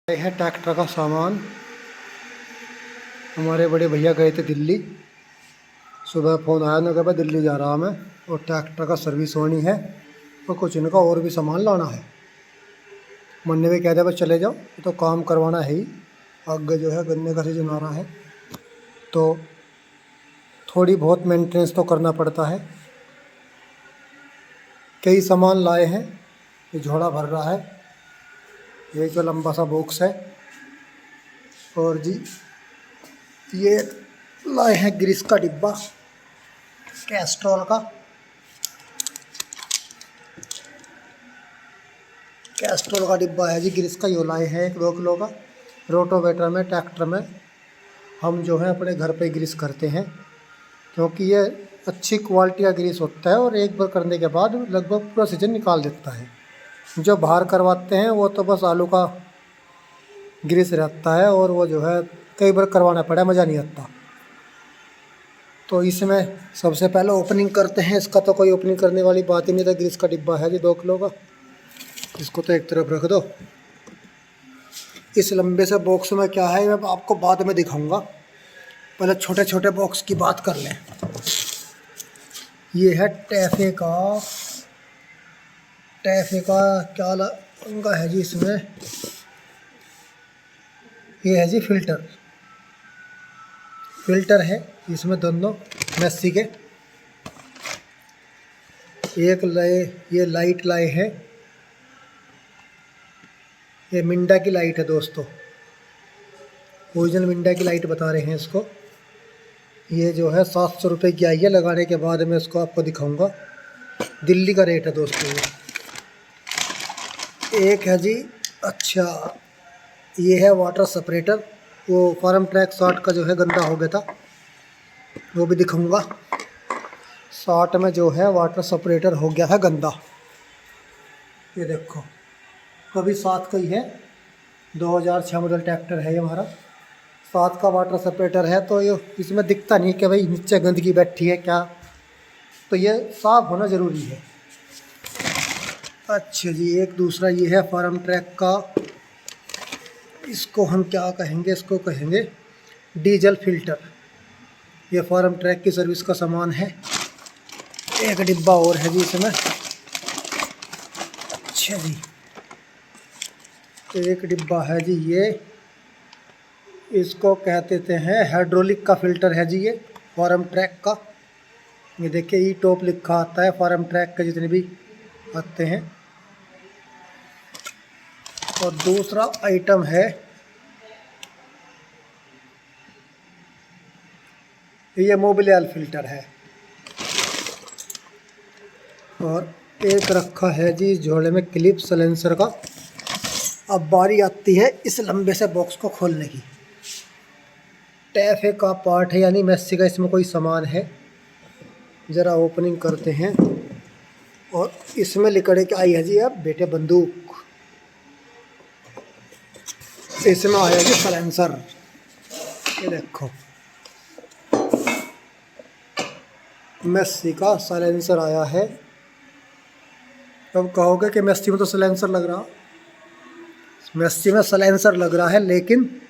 है ट्रैक्टर का सामान। हमारे बड़े भैया गए थे दिल्ली। सुबह फ़ोन आया ना कि भाई दिल्ली जा रहा मैं और ट्रैक्टर का सर्विस होनी है और कुछ इनका और भी सामान लाना है। मन्ने भी कहते बस चले जाओ, तो काम करवाना है ही। आगे जो है गन्ने का सीजन आ रहा है तो थोड़ी बहुत मेंटेनेंस तो करना पड़ता है। कई सामान लाए हैं, ये झोला भर रहा है। ये जो लंबा सा बॉक्स है और जी ये लाए हैं ग्रीस का डिब्बा कैस्ट्रॉल का। कैस्ट्रॉल का डिब्बा है जी ग्रीस का। ये लाए हैं 1-2 किलो का। रोटोवेटर में ट्रैक्टर में हम जो है अपने घर पे ग्रीस करते हैं, क्योंकि ये अच्छी क्वालिटी का ग्रीस होता है और एक बार करने के बाद लगभग पूरा सीजन निकाल देता है। जो बाहर करवाते हैं वो तो बस आलू का ग्रीस रहता है और वो जो है कई बार करवाना पड़ा, मज़ा नहीं आता। तो इसमें सबसे पहले ओपनिंग करते हैं। इसका तो कोई ओपनिंग करने वाली बात ही नहीं था। ग्रीस का डिब्बा है जी 2 किलो का। इसको तो एक तरफ रख दो। इस लंबे से बॉक्स में क्या है मैं आपको बाद में दिखाऊंगा, पहले छोटे छोटे बॉक्स की बात कर लें। ये है टैफे का क्या लगा है जी इसमें। ये है जी फिल्टर है इसमें दोनों मैसी के। एक लाए ये लाइट लाए हैं, ये मिंडा की लाइट है दोस्तों, ओरिजिनल मिंडा की लाइट बता रहे हैं इसको। ये जो है 700 रुपये की आई है। लगाने के बाद मैं इसको आपको दिखाऊंगा, दिल्ली का रेट है दोस्तों ये। एक है जी अच्छा ये है वाटर सेपरेटर। वो फार्म ट्रैक 60 का जो है गंदा हो गया था, वो भी दिखाऊंगा। 60 में जो है वाटर सेपरेटर हो गया है गंदा। ये देखो कभी 7 का ही है, 2006 मॉडल ट्रैक्टर है ये हमारा। 7 का वाटर सेपरेटर है तो ये इसमें दिखता नहीं कि भाई नीचे गंदगी बैठी है क्या, तो ये साफ़ होना ज़रूरी है। अच्छा जी एक दूसरा ये है फार्म ट्रैक का, इसको हम क्या कहेंगे, इसको कहेंगे डीजल फिल्टर। ये फार्म ट्रैक की सर्विस का सामान है। एक डिब्बा और है जी इसमें। अच्छा जी एक डिब्बा है जी ये, इसको कहते हैं हाइड्रोलिक का फ़िल्टर है जी ये फार्म ट्रैक का। ये देखिए ई टॉप लिखा आता है फार्म ट्रैक के जितने भी आते हैं। और दूसरा आइटम है ये मोबिलियल फ़िल्टर है। और एक रखा है जी झोले में क्लिप सलेंसर का। अब बारी आती है इस लंबे से बॉक्स को खोलने की। टैफे का पार्ट है यानी मैसी का, इसमें कोई सामान है। ज़रा ओपनिंग करते हैं और इसमें लिखड़े के आई है जी अब बेटे बंदूक। इसमें आया जी सलेंसर। ये देखो मैसी का सलेंसर आया है। अब कहोगे कि मैसी में तो सलेंसर लग रहा, मैसी में सलेंसर लग रहा है, लेकिन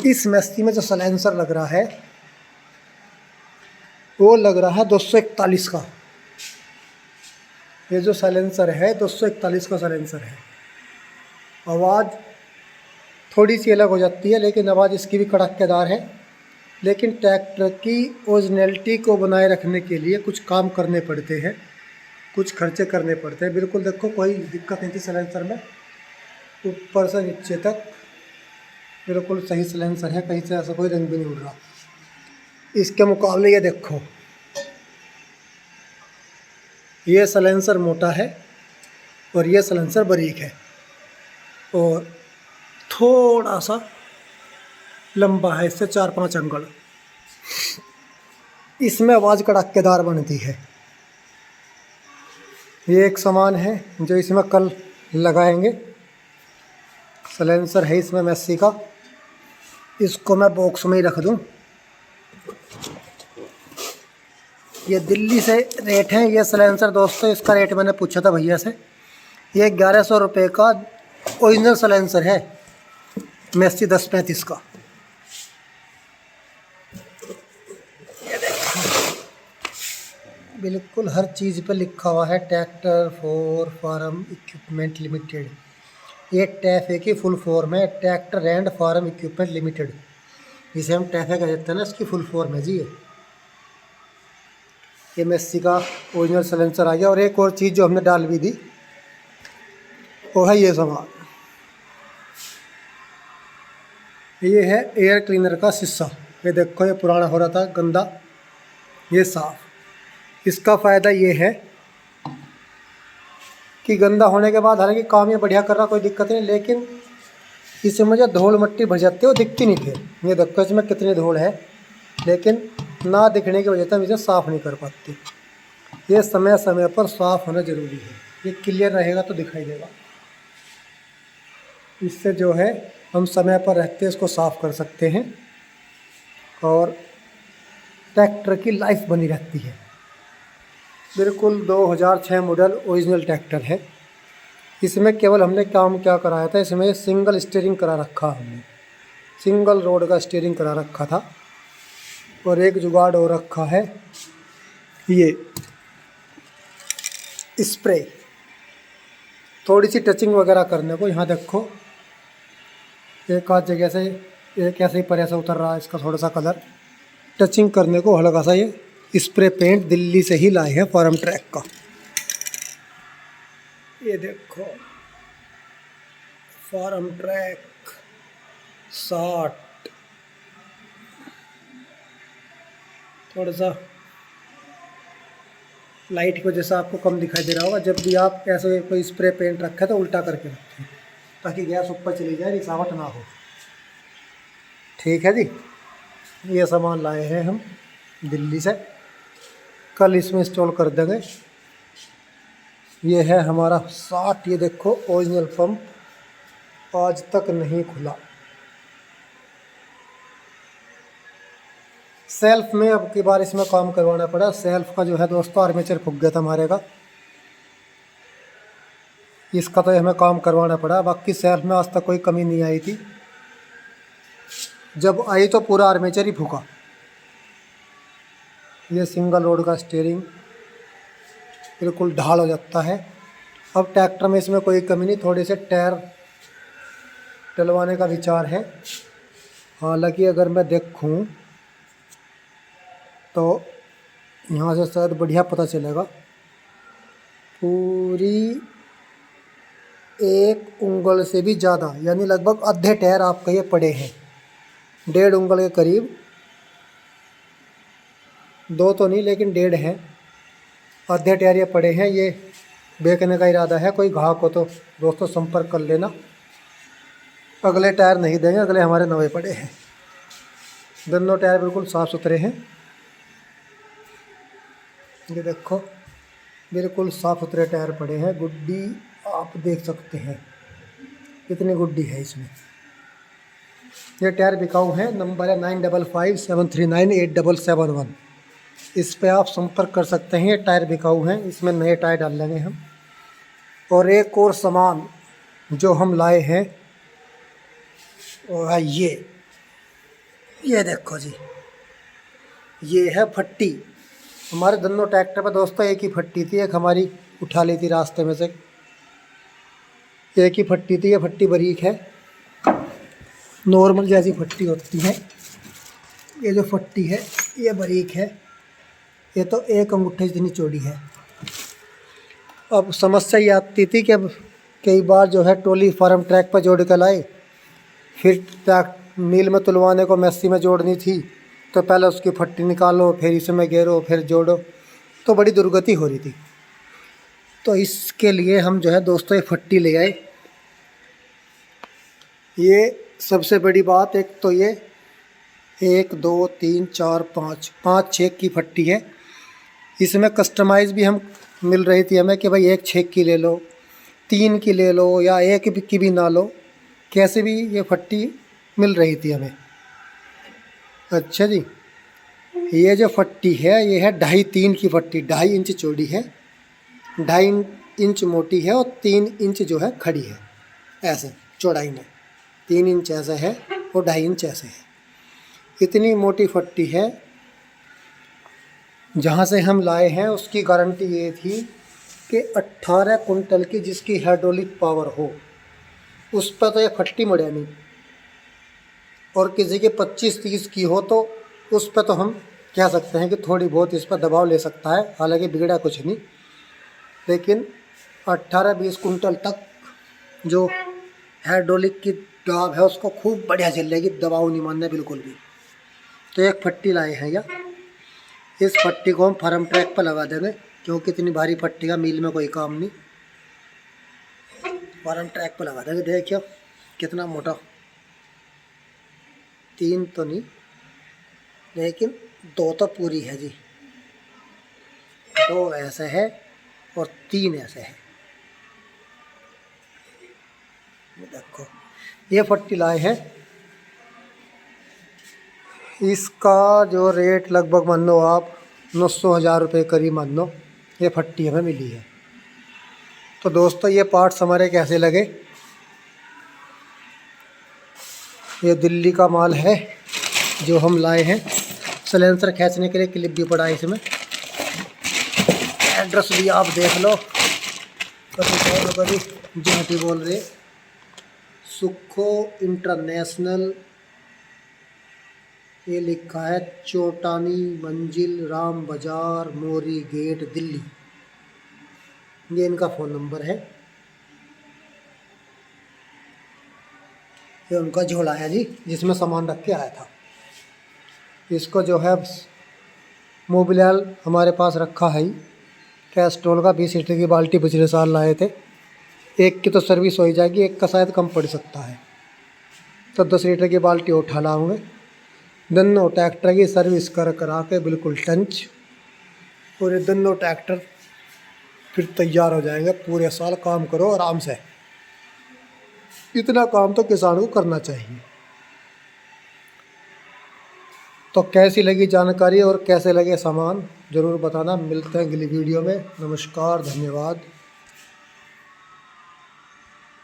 इस मैसी में जो सलेंसर लग रहा है वो लग रहा है 241 का। ये जो सलेंसर है 241 का सलेंसर है। आवाज़ थोड़ी सी अलग हो जाती है लेकिन आवाज़ इसकी भी कड़कदार है। लेकिन ट्रैक्टर की ओरिजिनलिटी को बनाए रखने के लिए कुछ काम करने पड़ते हैं, कुछ खर्चे करने पड़ते हैं। बिल्कुल देखो कोई दिक्कत नहीं थी सलेंसर में, ऊपर से नीचे तक बिल्कुल सही सलेंसर है, कहीं से ऐसा कोई रंग भी नहीं उड़ रहा। इसके मुकाबले ये देखो ये सलेंसर मोटा है और ये सलेंसर बारीक है और थोड़ा सा लंबा है, इससे 4-5 अंगल। इसमें आवाज़ कड़कदार बनती है। ये एक सामान है जो इसमें कल लगाएंगे। सलेंसर है इसमें मैसी का। इसको मैं बॉक्स में ही रख दूं। ये दिल्ली से रेट है ये सलेंसर दोस्तों। इसका रेट मैंने पूछा था भैया से। ये 1100 रुपये का ओरिजिनल सलेंसर है। मेस्सी 1035 का। बिल्कुल हर चीज़ पे लिखा हुआ है tractor for farm equipment limited. ये टैफे की फुल फॉर्म है, tractor and farm equipment limited, जिसे हम टैफे कह देते हैं ना, इसकी फुल फॉर्म है जी ये मेस्सी का ओरिजिनल सलेंसर आ गया। और एक और चीज़ जो हमने डाल भी दी वो है ये सामान, ये है एयर क्लीनर का शीशा। ये देखो ये पुराना हो रहा था गंदा, ये साफ। इसका फ़ायदा ये है कि गंदा होने के बाद हालांकि काम ये बढ़िया कर रहा, कोई दिक्कत नहीं, लेकिन इसमें जो धूल मिट्टी भर जाती है वो दिखती नहीं फिर। ये देखो इसमें कितनी धूल है, लेकिन ना दिखने की वजह से हम इसे साफ़ नहीं कर पाते। ये समय समय पर साफ़ होना ज़रूरी है, ये क्लियर रहेगा तो दिखाई देगा। इससे जो है हम समय पर रहते इसको साफ़ कर सकते हैं और ट्रैक्टर की लाइफ बनी रहती है। बिल्कुल 2006 मॉडल ओरिजिनल ट्रैक्टर है। इसमें केवल हमने काम क्या कराया था, इसमें सिंगल स्टीयरिंग करा रखा, हमने सिंगल रोड का स्टीयरिंग करा रखा था। और एक जुगाड़ हो रखा है, ये स्प्रे थोड़ी सी टचिंग वगैरह करने को। यहाँ देखो एक आध जगह से एक ऐसे ही पर ऐसा उतर रहा है इसका थोड़ा सा कलर, टचिंग करने को हल्का सा ये स्प्रे पेंट दिल्ली से ही लाए हैं फार्म ट्रैक का। ये देखो फार्म ट्रैक 60, थोड़ा सा लाइट की वजह से आपको कम दिखाई दे रहा होगा। जब भी आप ऐसे कोई स्प्रे पेंट रखे तो उल्टा करके रखें ताकि गैस ऊपर चली जाए, रिसावट ना हो। ठीक है जी, ये सामान लाए हैं हम दिल्ली से, कल इसमें इंस्टॉल कर देंगे। ये है हमारा 60, ये देखो ओरिजिनल पंप आज तक नहीं खुला। सेल्फ में अब की बार इसमें काम करवाना पड़ा। सेल्फ का जो है दोस्तों आर्मेचर फूक गया था हमारे का, इसका तो हमें काम करवाना पड़ा। बाकी सेल्फ में आज तक कोई कमी नहीं आई थी, जब आई तो पूरा आर्मेचर ही फूका। ये सिंगल रोड का स्टीयरिंग बिल्कुल ढाल हो जाता है। अब ट्रैक्टर में इसमें कोई कमी नहीं, थोड़े से टायर डलवाने का विचार है। हालांकि अगर मैं देखूं तो यहाँ से शायद बढ़िया पता चलेगा, पूरी 1 उंगल से भी ज़्यादा यानी लगभग आधे टायर आपके ये पड़े हैं, 1.5 उंगल के करीब, 2 तो नहीं लेकिन 1.5 हैं, आधे टायर ये पड़े हैं। ये बेचने का इरादा है, कोई ग्राहक हो तो दोस्तों संपर्क कर लेना। अगले टायर नहीं देंगे, अगले हमारे नवे पड़े हैं। दोनों टायर बिल्कुल साफ़ सुथरे हैं। ये देखो बिल्कुल साफ़ सुथरे टायर पड़े हैं। गुड्डी आप देख सकते हैं कितनी गुड्डी है इसमें। ये टायर बिकाऊ है, नंबर है 9557398771। इस पे आप संपर्क कर सकते हैं। ये टायर बिकाऊ हैं, इसमें नए टायर डाल लेंगे हम। और एक और सामान जो हम लाए हैं वो है ये देखो जी, ये है फट्टी। हमारे दोनों ट्रैक्टर पर दोस्तों एक ही फट्टी थी, एक हमारी उठा ली थी रास्ते में से, एक ही फट्टी थी। ये फट्टी बारीक है, नॉर्मल जैसी फट्टी होती है। ये जो फट्टी है ये बारीक है, ये तो 1 अंगूठे जितनी चौड़ी है। अब समस्या ये आती थी कि अब कई बार जो है टोली फार्म ट्रैक पर जोड़ कर लाए, फिर मील में तुलवाने को मेस्सी में जोड़नी थी, तो पहले उसकी फट्टी निकालो, फिर इसमें घेरो, फिर जोड़ो, तो बड़ी दुर्गति हो रही थी। तो इसके लिए हम जो है दोस्तों ये फट्टी ले आए। ये सबसे बड़ी बात, एक तो ये 1 2 3 4 5 6 की फट्टी है। इसमें कस्टमाइज़ भी हम मिल रही थी हमें कि भाई 1 6 की ले लो, 3 की ले लो, या 1 की भी ना लो, कैसे भी ये फट्टी मिल रही थी हमें। अच्छा जी, ये जो फट्टी है ये है 2.5-3 की फट्टी, 2.5 इंच चौड़ी है, 2.5 इंच मोटी है और 3 इंच जो है खड़ी है, ऐसे चौड़ाई में। 3 इंच ऐसे है और 2.5 इंच ऐसे है। इतनी मोटी फट्टी है। जहाँ से हम लाए हैं उसकी गारंटी ये थी कि 18 कुंटल की जिसकी हाइड्रोलिक पावर हो उस पर तो ये फट्टी मड़े नहीं, और किसी की 25-30 की हो तो उस पर तो हम कह सकते हैं कि थोड़ी बहुत इस पर दबाव ले सकता है, हालांकि बिगड़ा कुछ नहीं। लेकिन 18-20 कुंटल तक जो हाइड्रोलिक की दाब है उसको खूब बढ़िया चलेगी, दबाव नहीं मानना बिल्कुल भी। तो एक फट्टी लाए हैं या इस फट्टी को हम फार्म ट्रैक पर लगा देंगे, क्योंकि इतनी भारी फट्टी का मील में कोई काम नहीं। फार्म ट्रैक पर लगा देंगे। देखियो कितना मोटा, 3 तो नहीं लेकिन 2 तो पूरी है जी। 2 ऐसे है और 3 ऐसे है। देखो ये फट्टी लाए हैं, इसका जो रेट लगभग मान लो आप 900,000 रुपये करीब मान लो ये फट्टी हमें मिली है। तो दोस्तों ये पार्ट्स हमारे कैसे लगे, ये दिल्ली का माल है जो हम लाए हैं। सिलेंसर खींचने के लिए क्लिप भी पड़ा है इसमें। एड्रेस भी आप देख लो, कभी जहाटी बोल रहे सुखो इंटरनेशनल, ये लिखा है चोटानी मंजिल, राम बाजार, मोरी गेट, दिल्ली। ये इनका फ़ोन नंबर है। ये उनका झोला है जी जिसमें सामान रख के आया था। इसको जो है मोबिलियल हमारे पास रखा है ही, कैस्ट्रोल का 20 लीटर की बाल्टी पिछले साल लाए थे। एक की तो सर्विस हो ही जाएगी, एक का शायद कम पड़ सकता है, तो 10 लीटर की बाल्टी उठा लाऊंगे। दोनों ट्रैक्टर की सर्विस करा के बिल्कुल टंच, और ये दोनों ट्रैक्टर फिर तैयार हो जाएंगे। पूरे साल काम करो आराम से, इतना काम तो किसान को करना चाहिए। तो कैसी लगी जानकारी और कैसे लगे सामान ज़रूर बताना। मिलते हैं अगली वीडियो में। नमस्कार, धन्यवाद।